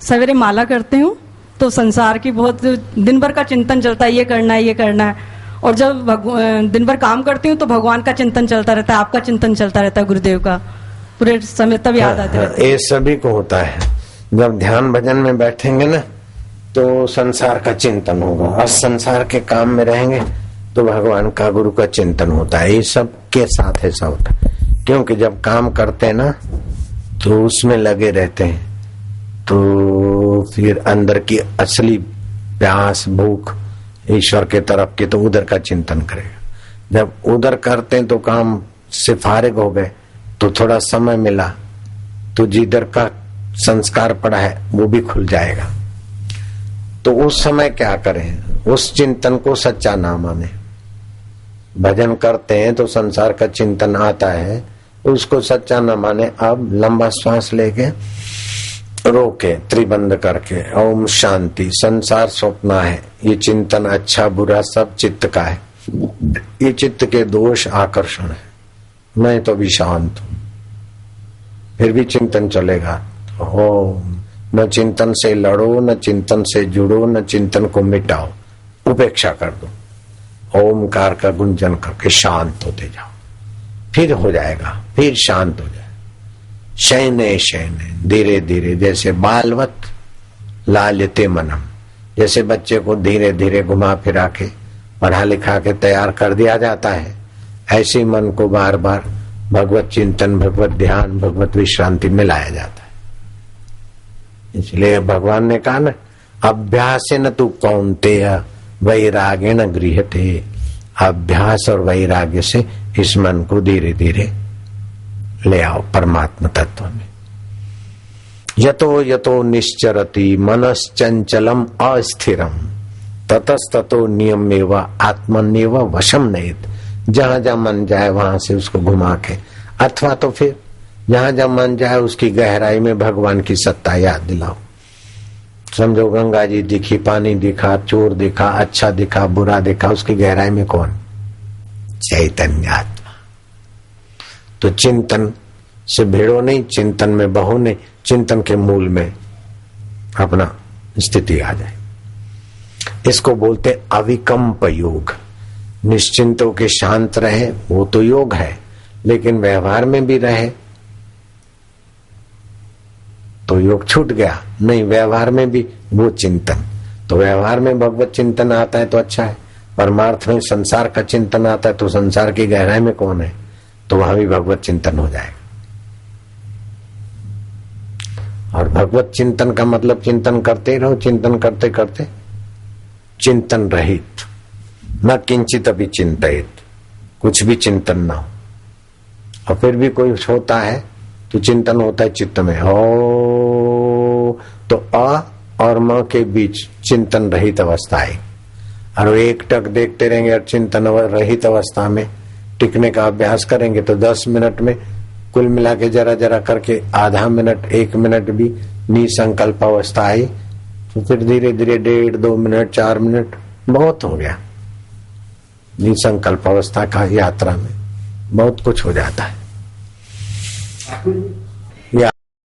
सवेरे माला करती हूँ तो संसार की बहुत दिन भर का चिंतन चलता है, ये करना है ये करना है, और जब दिन भर काम करती हूँ तो भगवान का चिंतन चलता रहता है, आपका चिंतन चलता रहता है, गुरुदेव का पूरे समय तब याद आते रहते हैं। ये सभी को होता है। जब ध्यान भजन में बैठेंगे ना तो संसार का चिंतन होगा, और संसार के काम में रहेंगे तो भगवान का गुरु का चिंतन होता है। ये सब के साथ ऐसा होता है, क्योंकि जब काम करते हैं ना तो उसमें लगे रहते हैं, तो फिर अंदर की असली प्यास भूख ईश्वर के तरफ की, तो उधर का चिंतन करेगा। जब उधर करते हैं तो काम से फारिग हो गए तो थोड़ा समय मिला तो जिधर का संस्कार पड़ा है वो भी खुल जाएगा। तो उस समय क्या करें, उस चिंतन को सच्चा ना माने। भजन करते हैं तो संसार का चिंतन आता है, उसको सच्चा ना माने। अब लंबा श्वास लेके रोके, त्रिबंध करके, ओम शांति। संसार स्वप्न है, ये चिंतन अच्छा बुरा सब चित्त का है, ये चित्त के दोष आकर्षण है। मैं तो भी शांत हूं, फिर भी चिंतन चलेगा। ओम, न चिंतन से लड़ो, न चिंतन से जुड़ो, न चिंतन को मिटाओ, उपेक्षा कर दो। ओमकार का गुंजन करके शांत होते जाओ, फिर हो जाएगा, फिर शांत हो जाए। शयने शयने, धीरे धीरे, जैसे बालवत लाल्यते मनम, जैसे बच्चे को धीरे धीरे घुमा फिरा के पढ़ा लिखा के तैयार कर दिया जाता है, ऐसे मन को बार बार भगवत चिंतन, भगवत ध्यान, भगवत विश्रांति में लाया जाता है। इसलिए भगवान ने कहा ना, अभ्यासेन तु कौन्तेय वैरागेण गृह्यते। अभ्यास और वैराग्य से इस मन को धीरे धीरे ले आओ परमात्मा तत्व में। यतो यतो निश्चरति मनश्चंचलम अस्थिरम ततस्ततो नियमेव आत्मन्येव वशम नयेत। जहां जहां मन जाए वहां से उसको घुमा के, अथवा तो फिर जहां जहां मन जाए उसकी गहराई में भगवान की सत्ता याद दिलाओ। समझो गंगा जी दिखी, पानी दिखा, चोर दिखा, अच्छा दिखा, बुरा दिखा, उसकी गहराई में कौन? चैतन्य आत्मा। तो चिंतन से भिड़ो नहीं, चिंतन में बहो नहीं, चिंतन के मूल में अपना स्थिति आ जाए। इसको बोलते अविकम्प योग। निश्चिंत होके शांत रहे वो तो योग है, लेकिन व्यवहार में भी रहे तो योग छूट गया। नहीं, व्यवहार में भी वो चिंतन, तो व्यवहार में भगवत चिंतन आता है तो अच्छा है, परमार्थ में संसार का चिंतन आता है तो संसार की गहराई में कौन है, तो वहां भी भगवत चिंतन हो जाएगा। और भगवत चिंतन का मतलब चिंतन करते रहो, चिंतन करते करते चिंतन रहित, न किंचित अभी चिंतित, कुछ भी चिंतन ना हो। और फिर भी कोई होता है तो चिंतन होता है चित्त में, हो तो अ और म के बीच चिंतन रहित अवस्था है। और एक टक देखते रहेंगे और चिंतन रहित अवस्था में टिकने का अभ्यास करेंगे तो 10 मिनट में कुल मिला के जरा जरा करके आधा मिनट, 1 मिनट भी निसंकल्प अवस्था आई तो फिर धीरे धीरे 1.5-2 मिनट, 4 मिनट बहुत हो गया। निसंकल्प अवस्था का यात्रा में बहुत कुछ हो जाता है।